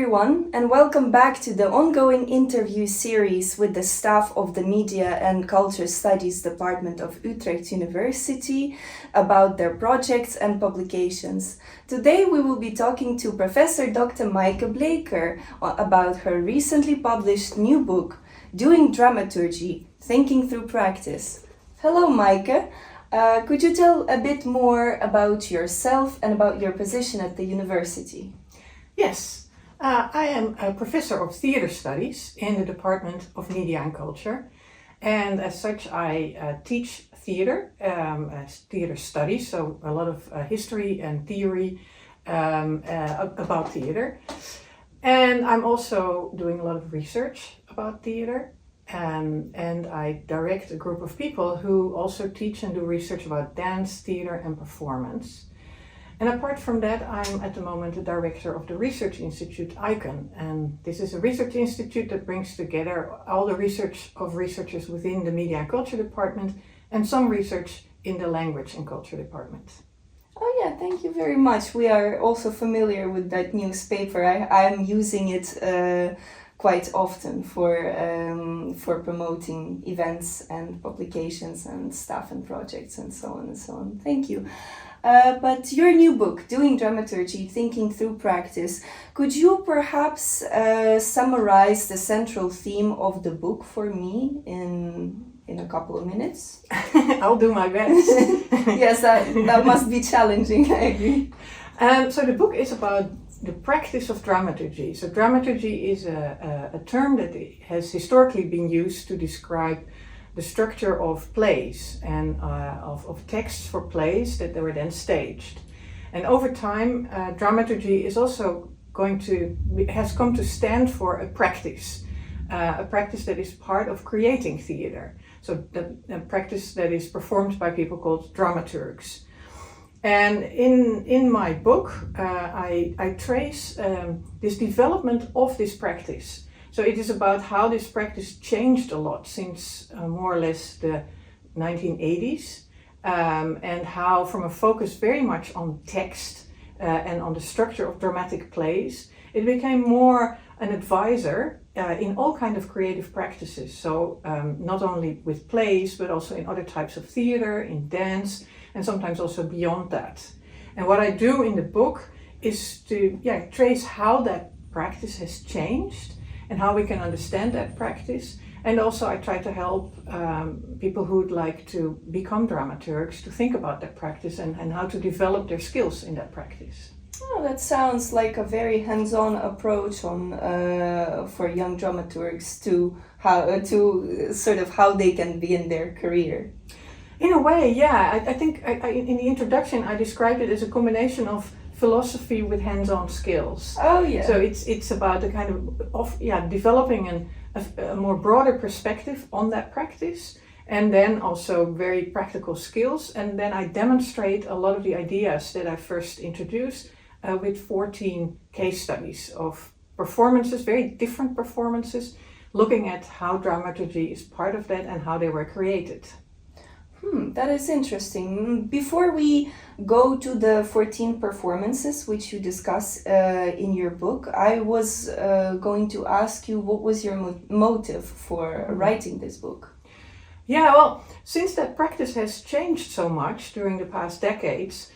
everyone, and welcome back to the ongoing interview series with the staff of the Media and Culture Studies Department of Utrecht University about their projects and publications. Today we will be talking to Professor Dr. Maaike Bleeker about her recently published new book, Doing Dramaturgy, Thinking Through Practice. Hello Maaike, could you tell a bit more about yourself and about your position at the university? Yes, I am a professor of theatre studies in the Department of Media and Culture, and as such I teach theatre, theatre studies, so a lot of history and theory about theatre. And I'm also doing a lot of research about theatre, and I direct a group of people who also teach and do research about dance, theatre and performance. And apart from that, I'm at the moment the director of the research institute ICON, and this is a research institute that brings together all the research of researchers within the Media and Culture department and some research in the Language and Culture department. Oh yeah, thank you very much. We are also familiar with that newspaper. I'm using it quite often for promoting events and publications and staff and projects and so on and so on. Thank you. But your new book, Doing Dramaturgy, Thinking Through Practice, could you perhaps summarize the central theme of the book for me in a couple of minutes? I'll do my best. Yes, that must be challenging, I agree. So the book is about the practice of dramaturgy. So dramaturgy is a term that has historically been used to describe the structure of plays and of texts for plays that they were then staged. And over time, dramaturgy is also has come to stand for a practice that is part of creating theatre. So a practice that is performed by people called dramaturgs. And in my book, I trace this development of this practice. So it is about how this practice changed a lot since more or less the 1980s, and how from a focus very much on text and on the structure of dramatic plays, it became more an advisor in all kinds of creative practices. So not only with plays, but also in other types of theater, in dance, and sometimes also beyond that. And what I do in the book is to trace how that practice has changed and how we can understand that practice. And also I try to help people who would like to become dramaturgs to think about that practice and how to develop their skills in that practice. Oh, that sounds like a very hands-on approach for young dramaturgs to how they can begin their career. In a way, yeah. I think in the introduction I described it as a combination of philosophy with hands-on skills. Oh yeah. So it's about the kind of developing a more broader perspective on that practice, and then also very practical skills. And then I demonstrate a lot of the ideas that I first introduced with 14 case studies of performances, very different performances, looking at how dramaturgy is part of that and how they were created. That is interesting. Before we go to the 14 performances which you discuss in your book, I was going to ask you what was your motive for writing this book? Yeah, well, since that practice has changed so much during the past decades,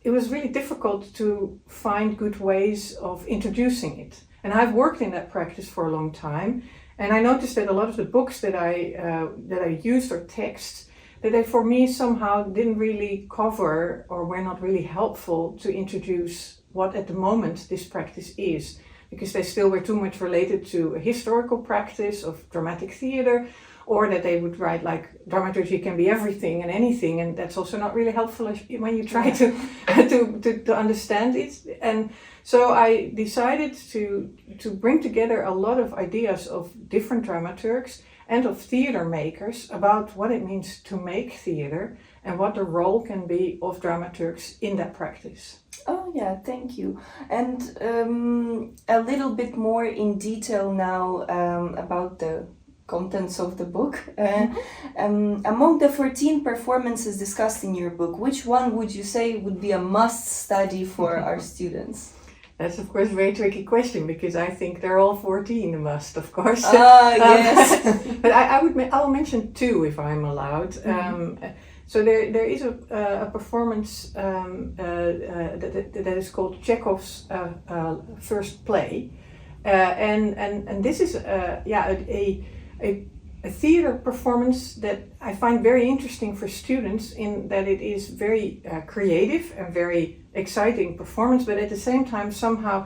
it was really difficult to find good ways of introducing it. And I've worked in that practice for a long time, and I noticed that a lot of the books that I used or texts, that they for me somehow didn't really cover or were not really helpful to introduce what at the moment this practice is, because they still were too much related to a historical practice of dramatic theatre, or that they would write like dramaturgy can be everything and anything, and that's also not really helpful when you try to understand it. And so I decided to bring together a lot of ideas of different dramaturgs and of theater makers about what it means to make theater and what the role can be of dramaturgs in that practice. Oh yeah, thank you. And a little bit more in detail now about the contents of the book. Among the 14 performances discussed in your book, which one would you say would be a must study for our students? That's of course a very tricky question because I think they're all 14 a must, of course. Yes. But I will mention two if I'm allowed. So there is a performance that is called Chekhov's first play, and this is a theater performance that I find very interesting for students in that it is very creative and very exciting performance, but at the same time somehow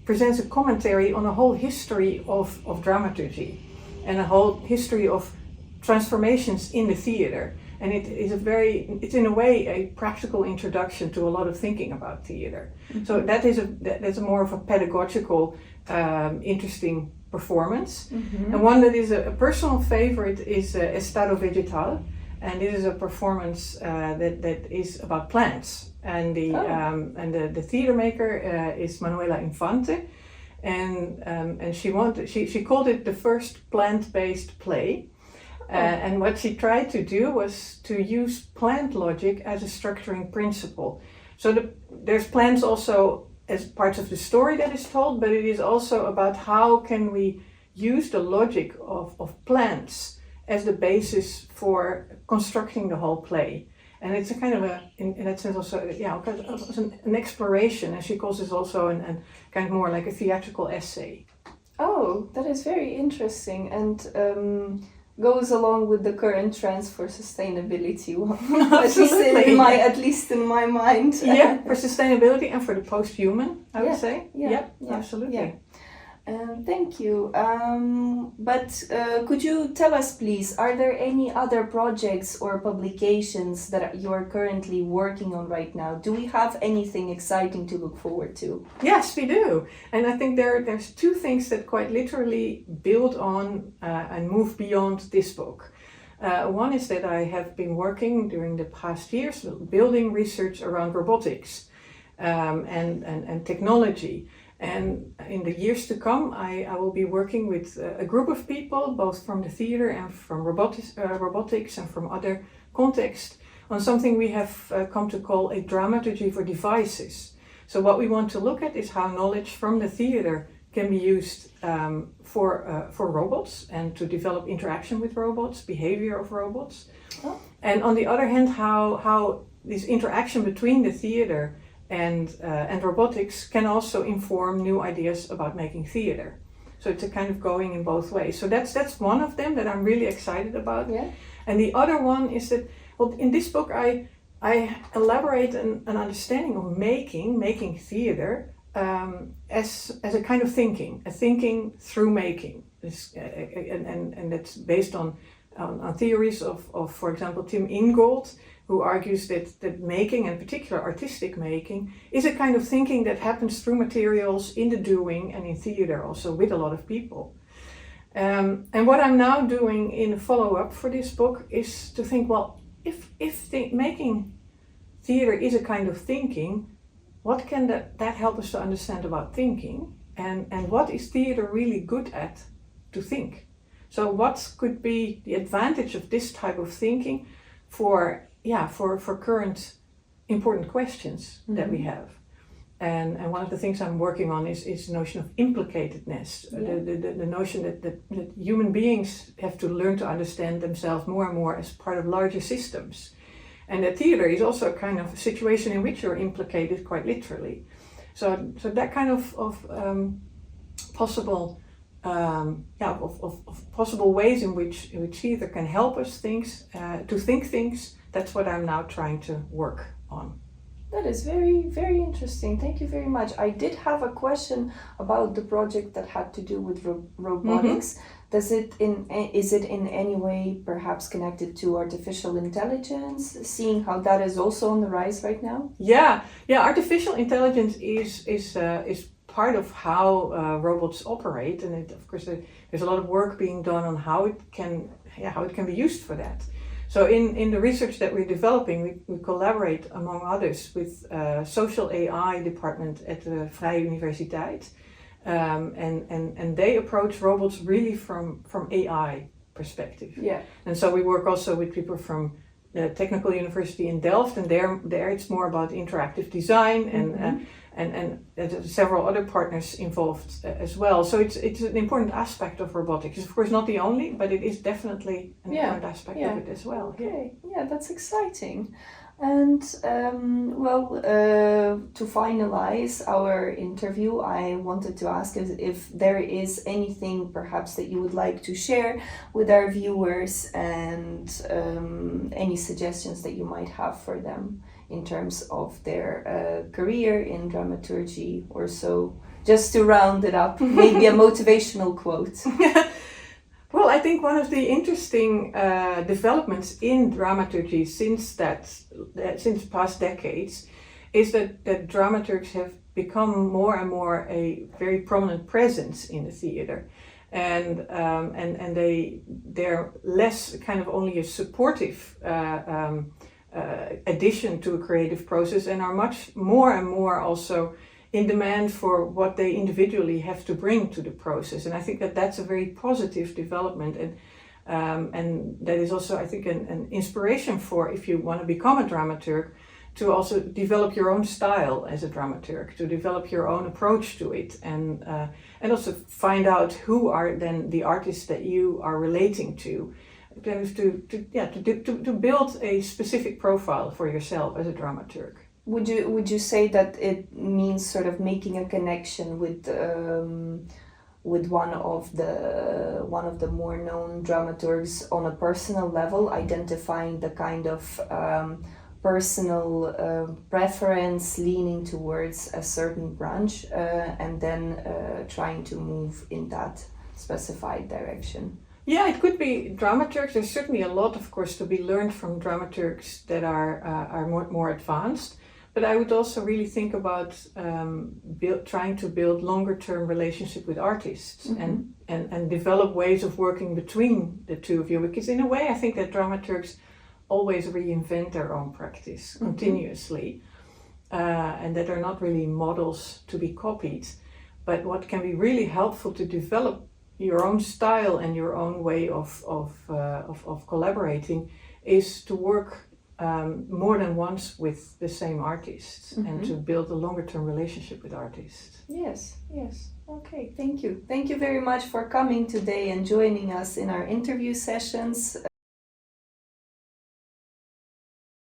presents a commentary on a whole history of dramaturgy and a whole history of transformations in the theater. And it's in a way a practical introduction to a lot of thinking about theater. So that's more of a pedagogical, interesting performance. And one that is a personal favorite is Estado Vegetal, and this is a performance that is about plants. And the theater maker is Manuela Infante, and she called it the first plant-based play. And what she tried to do was to use plant logic as a structuring principle. So there's plants also as parts of the story that is told, but it is also about how can we use the logic of plants as the basis for constructing the whole play. And it's a kind of in that sense also, an exploration, and she calls this also an kind of more like a theatrical essay. Oh, that is very interesting, and goes along with the current trends for sustainability. at least in my mind. Yeah, for sustainability and for the post-human, I would say. Yeah, absolutely. Yeah. Thank you. But could you tell us, please, are there any other projects or publications that you're currently working on right now? Do we have anything exciting to look forward to? Yes, we do. And I think there's two things that quite literally build on and move beyond this book. One is that I have been working during the past years building research around robotics and technology. And in the years to come, I will be working with a group of people, both from the theater and from robotics and from other contexts, on something we have come to call a dramaturgy for devices. So what we want to look at is how knowledge from the theater can be used for robots and to develop interaction with robots, behavior of robots. Oh. And on the other hand, how this interaction between the theater and robotics can also inform new ideas about making theater. So it's a kind of going in both ways. So that's one of them that I'm really excited about. Yeah. And the other one is that, well, in this book I elaborate an understanding of making theater as a kind of thinking, a thinking through making. And that's based on theories of, for example, Tim Ingold, who argues that making, and particular artistic making, is a kind of thinking that happens through materials in the doing and in theater also with a lot of people. And what I'm now doing in a follow-up for this book is to think, well, if making theater is a kind of thinking, what can that help us to understand about thinking? And what is theater really good at to think? So what could be the advantage of this type of thinking for current important questions that we have? And one of the things I'm working on is the notion of implicatedness, the notion that human beings have to learn to understand themselves more and more as part of larger systems. And that theater is also a kind of situation in which you're implicated quite literally. So that kind of possible possible ways in which theater can help us to think things. That's what I'm now trying to work on. That is very, very interesting. Thank you very much. I did have a question about the project that had to do with robotics. Mm-hmm. Is it in any way perhaps connected to artificial intelligence, seeing how that is also on the rise right now? Yeah. Artificial intelligence is part of how robots operate, and of course there's a lot of work being done on how it can be used for that. So in the research that we're developing, we collaborate among others with social AI department at the Vrije Universiteit, and they approach robots really from AI perspective. Yeah. And so we work also with people from Technical University in Delft, and there it's more about interactive design and there's several other partners involved as well. So it's an important aspect of robotics. It's of course not the only, but it is definitely an important aspect of it as well. Okay, yeah, that's exciting. And to finalize our interview, I wanted to ask if there is anything perhaps that you would like to share with our viewers, and any suggestions that you might have for them in terms of their career in dramaturgy or so. Just to round it up, maybe a motivational quote. Well, I think one of the interesting developments in dramaturgy since past decades is that dramaturgs have become more and more a very prominent presence in the theater, and they're less kind of only a supportive addition to a creative process, and are much more and more also in demand for what they individually have to bring to the process. And I think that that's a very positive development, and that is also, I think, an inspiration for, if you want to become a dramaturg, to also develop your own style as a dramaturg, to develop your own approach to it, and also find out who are then the artists that you are relating to build a specific profile for yourself as a dramaturg. Would you say that it means sort of making a connection with one of the more known dramaturgs on a personal level, identifying the kind of personal preference leaning towards a certain branch, and then trying to move in that specified direction? Yeah, it could be dramaturgs. There's certainly a lot, of course, to be learned from dramaturgs that are more advanced. But I would also really think about trying to build longer-term relationship with artists, and develop ways of working between the two of you. Because in a way, I think that dramaturgs always reinvent their own practice continuously, and that are not really models to be copied. But what can be really helpful to develop your own style and your own way of collaborating is to work more than once with the same artists, and to build a longer-term relationship with artists. Yes. Okay, thank you. Thank you very much for coming today and joining us in our interview sessions.